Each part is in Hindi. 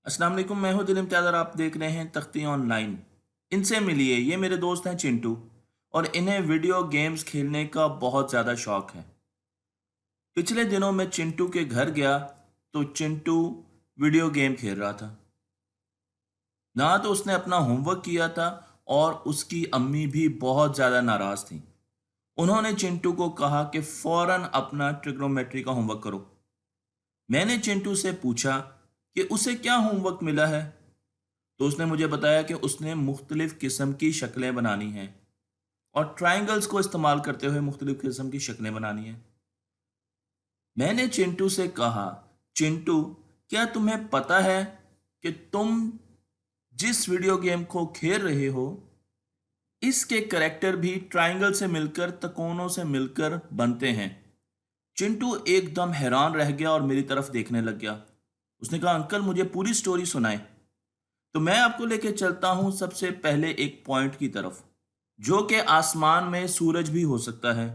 अस्सलाम वालेकुम। मैं हूं दिल इम्तियाज़ और आप देख रहे हैं तख्ती ऑनलाइन। इनसे मिलिए, ये मेरे दोस्त हैं चिंटू और इन्हें वीडियो गेम्स खेलने का बहुत ज़्यादा शौक है। पिछले दिनों मैं चिंटू के घर गया तो चिंटू वीडियो गेम खेल रहा था। ना तो उसने अपना होमवर्क किया था और उसकी अम्मी भी बहुत ज़्यादा नाराज़ थी। उन्होंने चिंटू को कहा कि फ़ौरन अपना ट्रिग्नोमेट्री का होमवर्क करो। मैंने चिंटू से पूछा कि उसे क्या होमवर्क मिला है, तो उसने मुझे बताया कि उसने मुख्तलिफ किस्म की शक्लें बनानी हैं और ट्रायंगल्स को इस्तेमाल करते हुए मुख्तलिफ किस्म की शक्लें बनानी हैं। मैंने चिंटू से कहा, चिंटू, क्या तुम्हें पता है कि तुम जिस वीडियो गेम को खेल रहे हो, इसके करेक्टर भी ट्रायंगल से मिलकर तकोनों से मिलकर बनते हैं। चिंटू एकदम हैरान रह गया और मेरी तरफ देखने लग गया। उसने कहा, अंकल मुझे पूरी स्टोरी सुनाएं। तो मैं आपको लेके चलता हूं सबसे पहले एक पॉइंट की तरफ, जो कि आसमान में सूरज भी हो सकता है।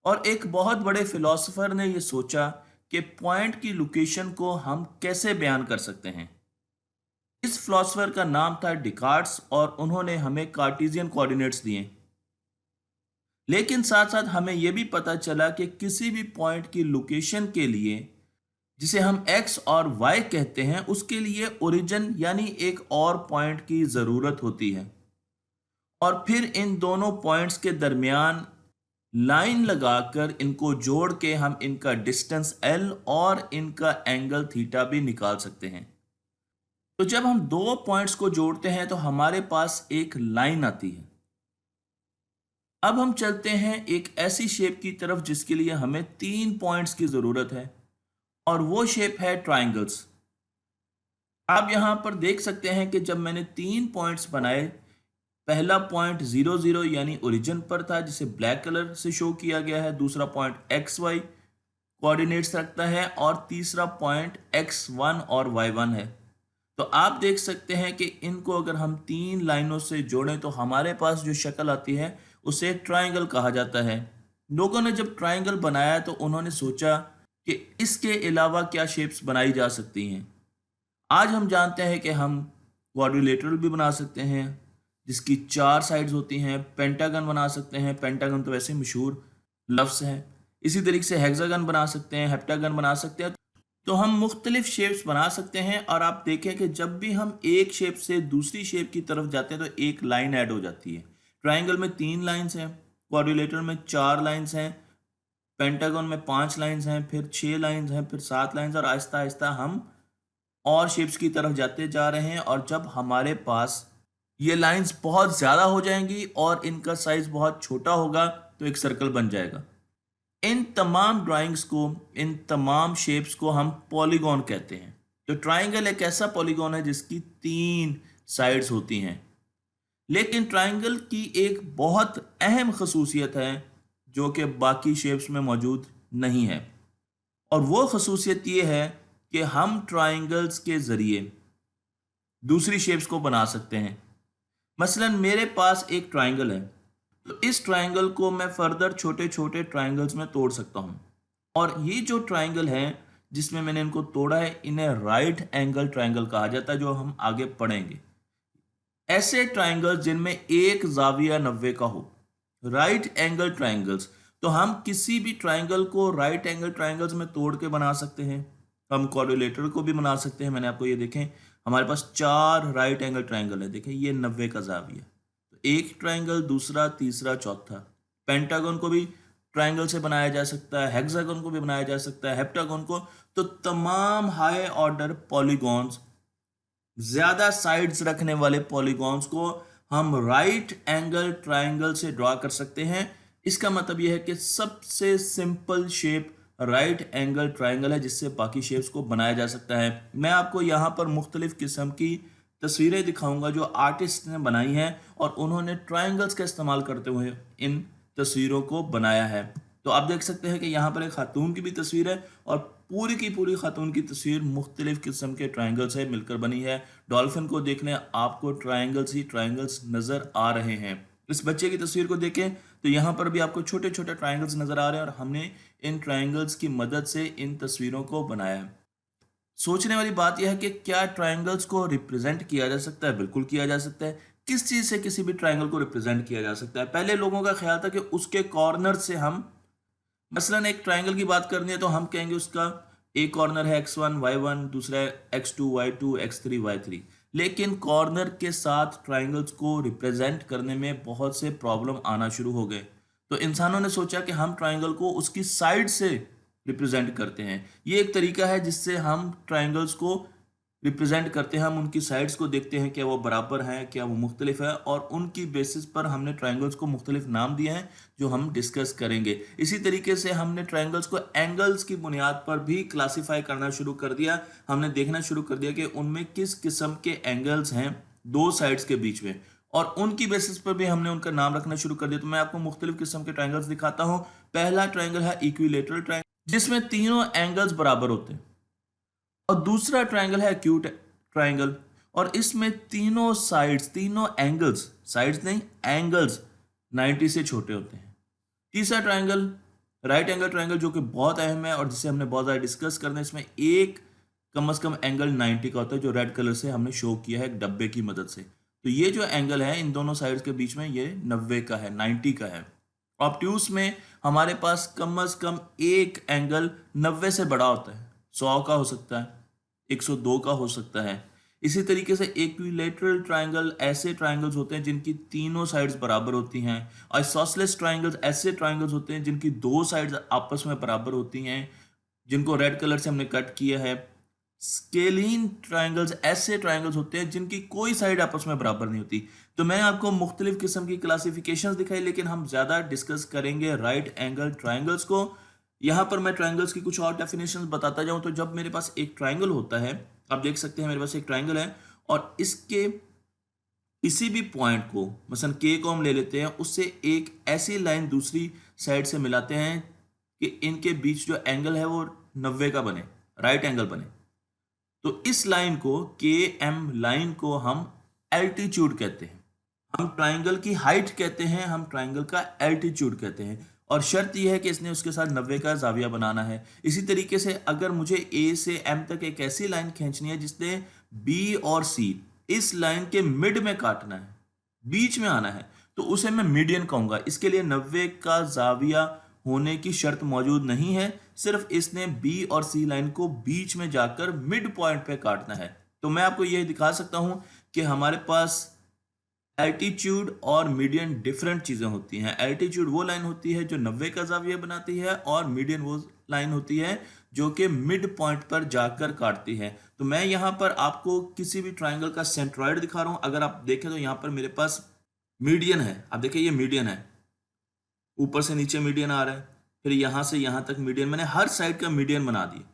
और एक बहुत बड़े फिलोसोफर ने यह सोचा कि पॉइंट की लोकेशन को हम कैसे बयान कर सकते हैं। इस फिलोसोफर का नाम था डिकार्ट्स और उन्होंने हमें कार्टेशियन कोऑर्डिनेट्स दिए। लेकिन साथ साथ हमें यह भी पता चला कि किसी भी पॉइंट की लोकेशन के लिए, जिसे हम एक्स और वाई कहते हैं, उसके लिए ओरिजिन यानी एक और पॉइंट की ज़रूरत होती है। और फिर इन दोनों पॉइंट्स के दरमियान लाइन लगाकर इनको जोड़ के हम इनका डिस्टेंस एल और इनका एंगल थीटा भी निकाल सकते हैं। तो जब हम दो पॉइंट्स को जोड़ते हैं तो हमारे पास एक लाइन आती है। अब हम चलते हैं एक ऐसी शेप की तरफ जिसके लिए हमें तीन पॉइंट्स की ज़रूरत है और वो शेप है ट्राइंगल्स। आप यहां पर देख सकते हैं कि जब मैंने तीन पॉइंट्स बनाए, पहला पॉइंट 0 0 यानी ओरिजिन पर था जिसे ब्लैक कलर से शो किया गया है, दूसरा पॉइंट एक्स वाई कोऑर्डिनेट्स रखता है और तीसरा पॉइंट x1 और y1 है। तो आप देख सकते हैं कि इनको अगर हम तीन लाइनों से जोड़ें तो हमारे पास जो शक्ल आती है उसे ट्राइंगल कहा जाता है। लोगों ने जब ट्राइंगल बनाया तो उन्होंने सोचा कि इसके अलावा क्या शेप्स बनाई जा सकती हैं। आज हम जानते हैं कि हम क्वाड्रिलेटरल भी बना सकते हैं जिसकी चार साइड्स होती हैं, पेंटागन बना सकते हैं, पेंटागन तो वैसे मशहूर लफ्ज़ है। इसी तरीके से हेक्सागन बना सकते हैं, हेप्टागन बना सकते हैं। तो हम मुख्तलिफ शेप्स बना सकते हैं और आप देखें कि जब भी हम एक शेप से दूसरी शेप की तरफ जाते हैं तो एक लाइन ऐड हो जाती है। ट्राइंगल में तीन लाइंस हैं, क्वाड्रिलेटरल में चार लाइंस हैं, पेंटागन में पांच लाइंस हैं, फिर छह लाइंस हैं, फिर सात लाइंस, और आहिस्ता आहिस्ता हम और शेप्स की तरफ जाते जा रहे हैं। और जब हमारे पास ये लाइंस बहुत ज़्यादा हो जाएंगी और इनका साइज बहुत छोटा होगा तो एक सर्कल बन जाएगा। इन तमाम ड्राइंग्स को, इन तमाम शेप्स को हम पॉलीगॉन कहते हैं। तो ट्राइंगल एक ऐसा पॉलीगॉन है जिसकी तीन साइड्स होती हैं। लेकिन ट्राइंगल की एक बहुत अहम खसूसियत है जो कि बाकी शेप्स में मौजूद नहीं है, और वो खसूसियत ये है कि हम ट्राइंगल्स के ज़रिए दूसरी शेप्स को बना सकते हैं। मसलन मेरे पास एक ट्राइंगल है, तो इस ट्राइंगल को मैं फर्दर छोटे छोटे ट्राइंगल्स में तोड़ सकता हूँ। और ये जो ट्राइंगल है जिसमें मैंने इनको तोड़ा है, इन्हें राइट एंगल ट्राइंगल कहा जाता है, जो हम आगे पढ़ेंगे। ऐसे ट्राइंगल्स जिनमें एक जाविया 90 का हो, राइट एंगल ट्राइंगल्स। तो हम किसी भी ट्राइंगल को राइट एंगल ट्राइंगल्स में तोड़ के बना सकते हैं। हम क्वाड्रिलेटरल को भी बना सकते हैं। मैंने आपको ये देखें, हमारे पास चार राइट एंगल ट्राइंगल है, देखें ये 90 का जाविया। तो एक ट्राइंगल, दूसरा, तीसरा, चौथा। पेंटागन को भी ट्राइंगल से बनाया जा सकता है, हेक्सागन को भी बनाया जा सकता है, हेप्टागन को। तो तमाम हाई ऑर्डर पॉलीगॉन्स, ज्यादा साइड्स रखने वाले पॉलीगॉन्स को हम राइट एंगल ट्राइंगल से ड्रॉ कर सकते हैं। इसका मतलब यह है कि सबसे simple shape right angle triangle है जिससे बाकी शेप्स को बनाया जा सकता है। मैं आपको यहाँ पर मुख्तलिफ किस्म की तस्वीरें दिखाऊंगा जो आर्टिस्ट ने बनाई हैं और उन्होंने ट्राइंगल्स का इस्तेमाल करते हुए इन तस्वीरों को बनाया है। तो आप देख सकते हैं कि यहाँ पर एक खातून की भी तस्वीर है और पूरी की पूरी खातून की तस्वीर मुख्तलिफ किस्म के ट्राइंगल से मिलकर बनी है। डॉल्फिन को देखने आपको ट्राइंगल्स ही ट्राइंगल्स नज़र आ रहे हैं। इस बच्चे की तस्वीर को देखें तो यहाँ पर भी आपको छोटे छोटे ट्राइंगल्स नज़र आ रहे हैं और हमने इन ट्राइंगल्स की मदद से इन तस्वीरों को बनाया है। सोचने वाली बात यह है कि क्या ट्रायंगल्स को रिप्रेजेंट किया जा सकता है? बिल्कुल किया जा सकता है। किस चीज़ से किसी भी ट्रायंगल को रिप्रेजेंट किया जा सकता है? पहले लोगों का ख्याल था कि उसके कॉर्नर से हम, मसलन एक ट्रायंगल की बात करनी है तो हम कहेंगे उसका एक कॉर्नर है x1 y1, दूसरा है x2 y2, x3 y3। लेकिन कॉर्नर के साथ ट्रायंगल्स को रिप्रेजेंट करने में बहुत से प्रॉब्लम आना शुरू हो गए। तो इंसानों ने सोचा कि हम ट्रायंगल को उसकी साइड से रिप्रेजेंट करते हैं। ये एक तरीका है जिससे हम ट्रायंगल्स को रिप्रेजेंट करते हैं। हम उनकी साइड्स को देखते हैं, क्या वो बराबर हैं, क्या वो मुख्तलिफ है, और उनकी बेसिस पर हमने ट्रायंगल्स को मुख्तलिफ नाम दिए हैं जो हम डिस्कस करेंगे। इसी तरीके से हमने ट्रायंगल्स को एंगल्स की बुनियाद पर भी क्लासीफाई करना शुरू कर दिया। हमने देखना शुरू कर दिया कि उनमें किस किस्म के एंगल्स हैं दो साइड्स के बीच में, और उनकी बेसिस पर भी हमने उनका नाम रखना शुरू कर दिया। तो मैं आपको मुख्तलिफ किस्म के ट्रायंगल्स दिखाता हूँ। पहला ट्रायंगल है इक्विलेटरल ट्रायंगल, जिसमें तीनों एंगल्स बराबर होते हैं। और दूसरा ट्रायंगल है एक्यूट ट्रायंगल, और इसमें तीनों साइड्स, तीनों एंगल्स, साइड्स नहीं एंगल्स 90 से छोटे होते हैं। तीसरा ट्रायंगल राइट एंगल ट्रायंगल, जो कि बहुत अहम है और जिसे हमने बहुत ज़्यादा डिस्कस करना है। इसमें एक कम से कम एंगल 90 का होता है, जो रेड कलर से हमने शो किया है एक डब्बे की मदद से। तो ये जो एंगल है इन दोनों साइड्स के बीच में, ये 90 का है, 90 का है। ऑब्ट्यूस में हमारे पास कम से कम एक एंगल 90 से बड़ा होता है, 100 का हो सकता है, 102 का हो सकता है। इसी तरीके से इक्विलेटरल ट्रायंगल ऐसे ट्रायंगल्स होते हैं जिनकी तीनों साइड्स बराबर होती हैं। आइसोसेलेस ट्रायंगल्स ऐसे ट्रायंगल्स होते हैं जिनकी दो साइड्स आपस में बराबर होती हैं, जिनको रेड कलर से हमने कट किया है। स्केलीन ट्रायंगल्स ऐसे ट्रायंगल्स होते हैं जिनकी कोई साइड आपस में बराबर नहीं होती। तो मैंने आपको मुख्तलिफ किस्म की क्लासिफिकेशंस दिखाई, लेकिन हम ज़्यादा डिस्कस करेंगे राइट एंगल ट्रायंगल्स को। यहाँ पर मैं ट्रायंगल्स की कुछ और डेफिनेशंस बताता जाऊँ। तो जब मेरे पास एक ट्रायंगल होता है, आप देख सकते हैं मेरे पास एक ट्रायंगल है, और इसके किसी भी पॉइंट को, मसलन के को हम ले लेते हैं, उससे एक ऐसी लाइन दूसरी साइड से मिलाते हैं कि इनके बीच जो एंगल है वो 90 का बने, राइट एंगल बने। तो इस लाइन को, के एम लाइन को हम एल्टीट्यूड कहते हैं। हम ट्राइंगल की हाइट कहते हैं, हम ट्राइंगल का एल्टीट्यूड कहते हैं। और शर्त यह है कि इसने उसके साथ 90 का जाविया बनाना है। इसी तरीके से अगर मुझे ए से एम तक एक ऐसी लाइन खींचनी है जिसने बी और सी इस लाइन के मिड में काटना है, बीच में आना है, तो उसे मैं मीडियन कहूंगा। इसके लिए 90 का जाविया होने की शर्त मौजूद नहीं है, सिर्फ इसने बी और सी लाइन को बीच में जाकर मिड पॉइंट पे काटना है। तो मैं आपको यह दिखा सकता हूं कि हमारे पास एल्टीट्यूड और मीडियन डिफरेंट चीज़ें होती हैं। एल्टीट्यूड वो लाइन होती है जो 90 का जाविया बनाती है, और मीडियन वो लाइन होती है जो कि मिड पॉइंट पर जाकर काटती है। तो मैं यहाँ पर आपको किसी भी ट्राइंगल का सेंट्रॉइड दिखा रहा हूँ। अगर आप देखें तो यहाँ पर मेरे पास मीडियन है, आप देखिए ये मीडियन है, ऊपर से नीचे मीडियन आ रहा है, फिर यहाँ से यहाँ तक मीडियन, मैंने हर साइड का मीडियन बना दिया।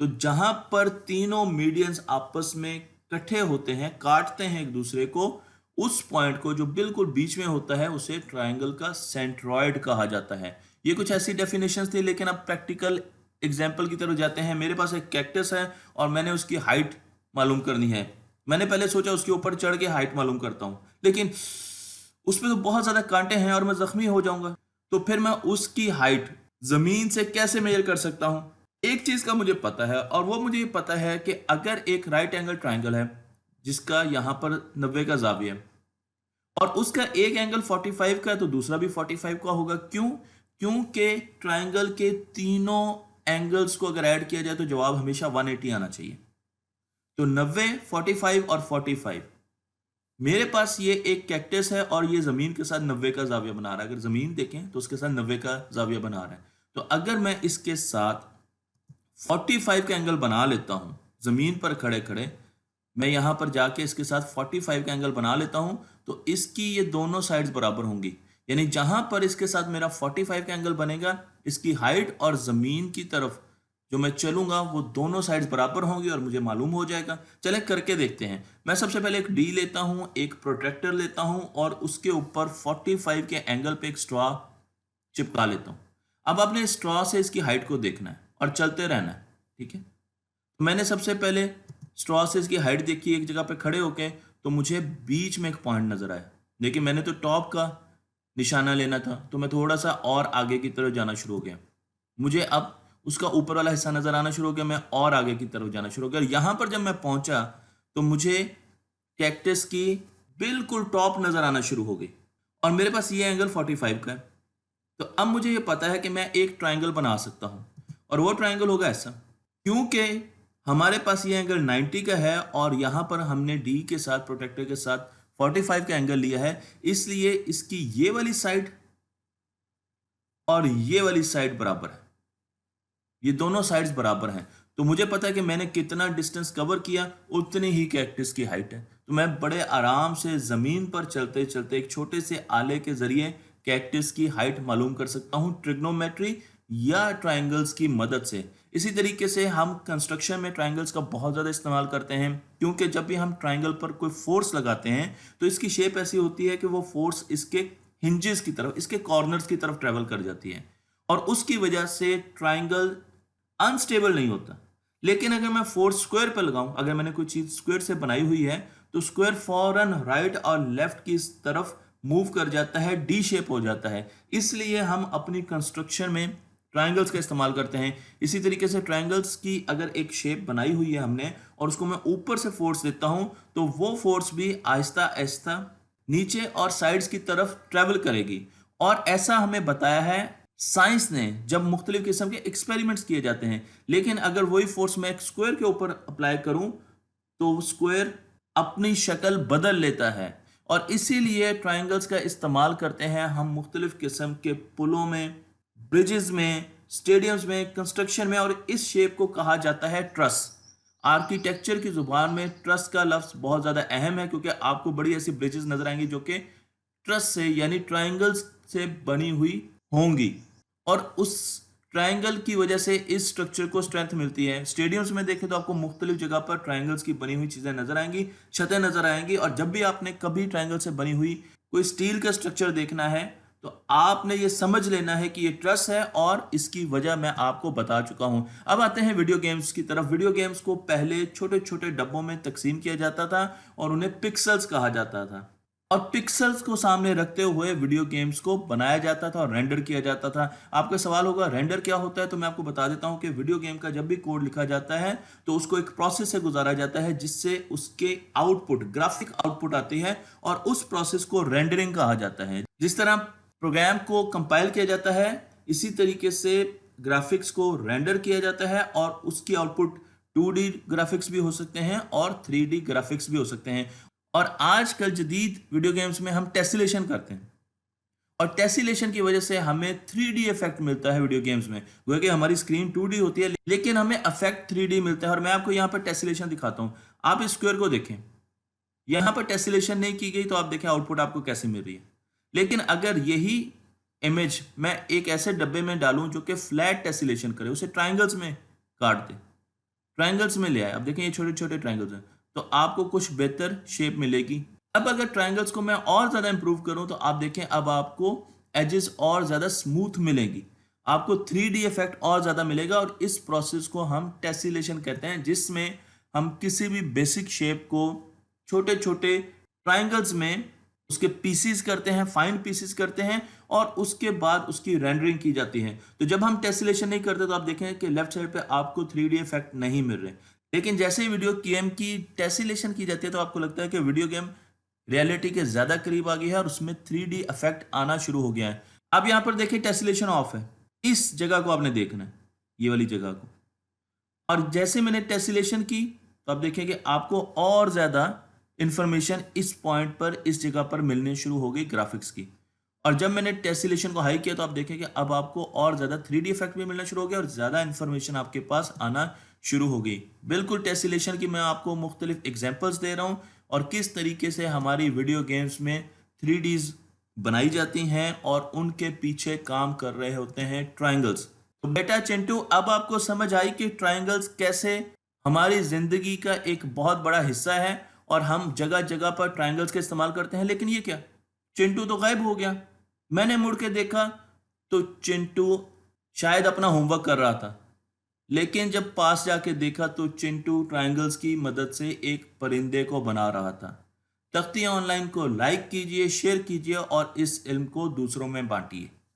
तो जहां पर तीनों मीडियंस आपस में इकट्ठे होते हैं, काटते हैं एक दूसरे को, उस पॉइंट को जो बिल्कुल बीच में होता है उसे ट्रायंगल का सेंट्रॉइड कहा जाता है। ये कुछ ऐसी डेफिनेशंस थी, लेकिन अब प्रैक्टिकल एग्जाम्पल की तरफ जाते हैं। मेरे पास एक कैक्टस है और मैंने उसकी हाइट मालूम करनी है। मैंने पहले सोचा उसके ऊपर चढ़ के हाइट मालूम करता हूँ, लेकिन उसमें तो बहुत ज्यादा कांटे हैं और मैं जख्मी हो जाऊंगा। तो फिर मैं उसकी हाइट जमीन से कैसे मेजर कर सकता हूं? एक चीज का मुझे पता है, और वो मुझे पता है कि अगर एक राइट एंगल ट्राइंगल है जिसका यहां पर 90 का जाविया है, और उसका एक एंगल 45 का है, तो दूसरा भी 45 का होगा। क्यों? क्योंकि ट्राइंगल के तीनों एंगल्स को अगर ऐड किया जाए तो जवाब हमेशा 180 आना चाहिए। तो 90, 45 और 45, मेरे पास ये एक कैक्टस है और ये जमीन के साथ 90 का जाविया बना रहा है। अगर जमीन देखें तो उसके साथ 90 का जाविया बना रहा है। तो अगर मैं इसके साथ 45 का एंगल बना लेता हूं, जमीन पर खड़े खड़े मैं यहां पर जाके इसके साथ 45 का एंगल बना लेता हूं, तो इसकी ये दोनों साइड्स बराबर होंगी। यानी जहां पर इसके साथ मेरा 45 का एंगल बनेगा, इसकी हाइट और जमीन की तरफ जो मैं चलूंगा वो दोनों साइड्स बराबर होंगी और मुझे मालूम हो जाएगा। चले करके देखते हैं। मैं सबसे पहले एक डी लेता हूं, एक प्रोट्रैक्टर लेता हूं, और उसके ऊपर 45 के एंगल पे एक स्ट्रॉ चिपका लेता हूं। अब आपने स्ट्रॉ से इसकी हाइट को देखना है और चलते रहना है, ठीक है। तो मैंने सबसे पहले स्ट्रॉ से इसकी हाइट देखी एक जगह पे खड़े होके, तो मुझे बीच में एक पॉइंट नजर आया। देखिए मैंने तो टॉप का निशाना लेना था, तो मैं थोड़ा सा और आगे की तरफ जाना शुरू हो गया। मुझे अब उसका ऊपर वाला हिस्सा नजर आना शुरू हो गया, मैं और आगे की तरफ जाना शुरू हो गया। और यहां पर जब मैं पहुंचा तो मुझे कैक्टस की बिल्कुल टॉप नजर आना शुरू हो गई और मेरे पास ये एंगल 45 का है। तो अब मुझे ये पता है कि मैं एक ट्राइंगल बना सकता हूं और वो ट्राइंगल होगा ऐसा। क्योंकि हमारे पास ये एंगल 90 का है और यहां पर हमने डी के साथ, प्रोटेक्टर के साथ 45 का एंगल लिया है, इसलिए इसकी ये वाली साइड और ये वाली साइड बराबर है, ये दोनों साइड्स बराबर हैं। तो मुझे पता है कि मैंने कितना डिस्टेंस कवर किया, उतनी ही कैक्टस की हाइट है। तो मैं बड़े आराम से जमीन पर चलते चलते एक छोटे से आले के जरिए कैक्टस की हाइट मालूम कर सकता हूं, ट्रिग्नोमेट्री या ट्राइंगल्स की मदद से। इसी तरीके से हम कंस्ट्रक्शन में ट्राइंगल्स का बहुत ज़्यादा इस्तेमाल करते हैं, क्योंकि जब भी हम ट्राइंगल पर कोई फोर्स लगाते हैं तो इसकी शेप ऐसी होती है कि वो फोर्स इसके हिंजेस की तरफ, इसके कॉर्नर्स की तरफ ट्रेवल कर जाती है और उसकी वजह से ट्राइंगल अनस्टेबल नहीं होता। लेकिन अगर मैं फोर्स स्क्वायर पर लगाऊं, अगर मैंने कोई चीज स्क्वायर से बनाई हुई है तो स्क्वायर फौरन राइट और लेफ्ट की तरफ मूव कर जाता है, डी शेप हो जाता है। इसलिए हम अपनी कंस्ट्रक्शन में ट्राइंगल्स का इस्तेमाल करते हैं। इसी तरीके से ट्राइंगल्स की अगर एक शेप बनाई हुई है हमने और उसको मैं ऊपर से फोर्स देता हूं तो वो फोर्स भी आहिस्ता आहिस्ता नीचे और साइड्स की तरफ ट्रेवल करेगी। और ऐसा हमें बताया है साइंस ने, जब मुख्तलिफ किस्म के एक्सपेरिमेंट्स किए जाते हैं। लेकिन अगर वही फोर्स मैं एक स्क्वायर के ऊपर अप्लाई करूं तो स्क्वायर अपनी शक्ल बदल लेता है और इसीलिए ट्राइंगल्स का इस्तेमाल करते हैं हम मुख्तलिफ किस्म के पुलों में, ब्रिजेस में, स्टेडियम्स में, कंस्ट्रक्शन में। और इस शेप को कहा जाता है ट्रस। आर्किटेक्चर की जुबान में ट्रस का लफ्ज बहुत ज़्यादा अहम है, क्योंकि आपको बड़ी ऐसी ब्रिजेस नजर आएंगी जो कि ट्रस से यानी ट्राइंगल्स से बनी हुई होंगी और उस ट्राइंगल की वजह से इस स्ट्रक्चर को स्ट्रेंथ मिलती है। स्टेडियम्स में देखें तो आपको मुख्तलिफ जगह पर ट्राइंगल्स की बनी हुई चीज़ें नजर आएंगी, छतें नजर आएंगी। और जब भी आपने कभी ट्राइंगल से बनी हुई कोई स्टील का स्ट्रक्चर देखना है तो आपने ये समझ लेना है कि ये ट्रस है और इसकी वजह मैं आपको बता चुका हूं। अब आते हैं वीडियो गेम्स की तरफ। वीडियो गेम्स को पहले छोटे छोटे डब्बों में तकसीम किया जाता था और उन्हें पिक्सल्स कहा जाता था और पिक्सल्स को सामने रखते हुए वीडियो गेम्स को बनाया जाता था और रेंडर किया जाता था। आपका सवाल होगा रेंडर क्या होता है, तो मैं आपको बता देता हूं कि वीडियो गेम का जब भी कोड लिखा जाता है तो उसको एक प्रोसेस से गुजारा जाता है जिससे उसके आउटपुट, ग्राफिक आउटपुट आती है और उस प्रोसेस को रेंडरिंग कहा जाता है। जिस तरह प्रोग्राम को कंपाइल किया जाता है इसी तरीके से ग्राफिक्स को रेंडर किया जाता है और उसकी आउटपुट 2D ग्राफिक्स भी हो सकते हैं और 3D ग्राफिक्स भी हो सकते हैं। और आजकल जदीद वीडियो गेम्स में हम टेसिलेशन करते हैं और टेसिलेशन की वजह से हमें 3D इफेक्ट मिलता है वीडियो गेम्स में। गोया कि हमारी स्क्रीन 2D होती है लेकिन हमें इफेक्ट 3D मिलता है। और मैं आपको यहाँ पर टेसिलेशन दिखाता हूँ। आप इस स्क्वायर को देखें, यहाँ पर टेसिलेशन नहीं की गई तो आप देखें आउटपुट आपको कैसे मिल रही है। लेकिन अगर यही इमेज मैं एक ऐसे डब्बे में डालूं जो कि फ्लैट टेसिलेशन करे, उसे ट्राइंगल्स में काट दे, ट्राइंगल्स में ले आए, अब देखें ये छोटे छोटे ट्राइंगल्स हैं, तो आपको कुछ बेहतर शेप मिलेगी। अब अगर ट्राइंगल्स को मैं और ज़्यादा इंप्रूव करूं तो आप देखें अब आपको एजेस और ज़्यादा स्मूथ मिलेंगी, आपको 3D इफेक्ट और ज़्यादा मिलेगा। और इस प्रोसेस को हम टेसिलेशन कहते हैं, जिसमें हम किसी भी बेसिक शेप को छोटे छोटे ट्राइंगल्स में उसके पीसीस करते हैं, फाइन पीसीस करते हैं और उसके बाद उसकी रेंडरिंग की जाती है। तो जब हम टेसिलेशन नहीं करते तो आप देखें कि लेफ्ट साइड पे आपको 3D इफेक्ट नहीं मिल रहे। लेकिन जैसे ही वीडियो गेम की टेसिलेशन की जाती है तो आपको लगता है कि वीडियो गेम रियलिटी के ज्यादा करीब आ गई है और उसमें 3D इफेक्ट आना शुरू हो गया है। अब यहां पर देखिए टेसिलेशन ऑफ है, इस जगह को आपने देखना है, ये वाली जगह को। और जैसे मैंने टेसिलेशन की तो आप देखिए कि आपको और ज्यादा इंफॉर्मेशन इस पॉइंट पर, इस जगह पर मिलने शुरू हो गई ग्राफिक्स की। और जब मैंने टेसिलेशन को हाई किया तो आप देखें कि अब आपको और ज्यादा 3D इफेक्ट भी मिलना शुरू हो गया और ज्यादा इंफॉर्मेशन आपके पास आना शुरू हो गई। बिल्कुल टेसिलेशन की मैं आपको मुख्तलिफ एग्जांपल्स दे रहा हूं और किस तरीके से हमारी वीडियो गेम्स में 3Ds बनाई जाती हैं और उनके पीछे काम कर रहे होते हैं ट्राइंगल्स। तो बेटा चिंटू, अब आपको समझ आई कि ट्राइंगल्स कैसे हमारी जिंदगी का एक बहुत बड़ा हिस्सा है और हम जगह जगह पर ट्राइंगल्स का इस्तेमाल करते हैं। लेकिन ये क्या, चिंटू तो गायब हो गया। मैंने मुड़ के देखा तो चिंटू शायद अपना होमवर्क कर रहा था, लेकिन जब पास जाके देखा तो चिंटू ट्राइंगल्स की मदद से एक परिंदे को बना रहा था। तख्तियां ऑनलाइन को लाइक कीजिए, शेयर कीजिए और इस इल्म को दूसरों में बांटिए।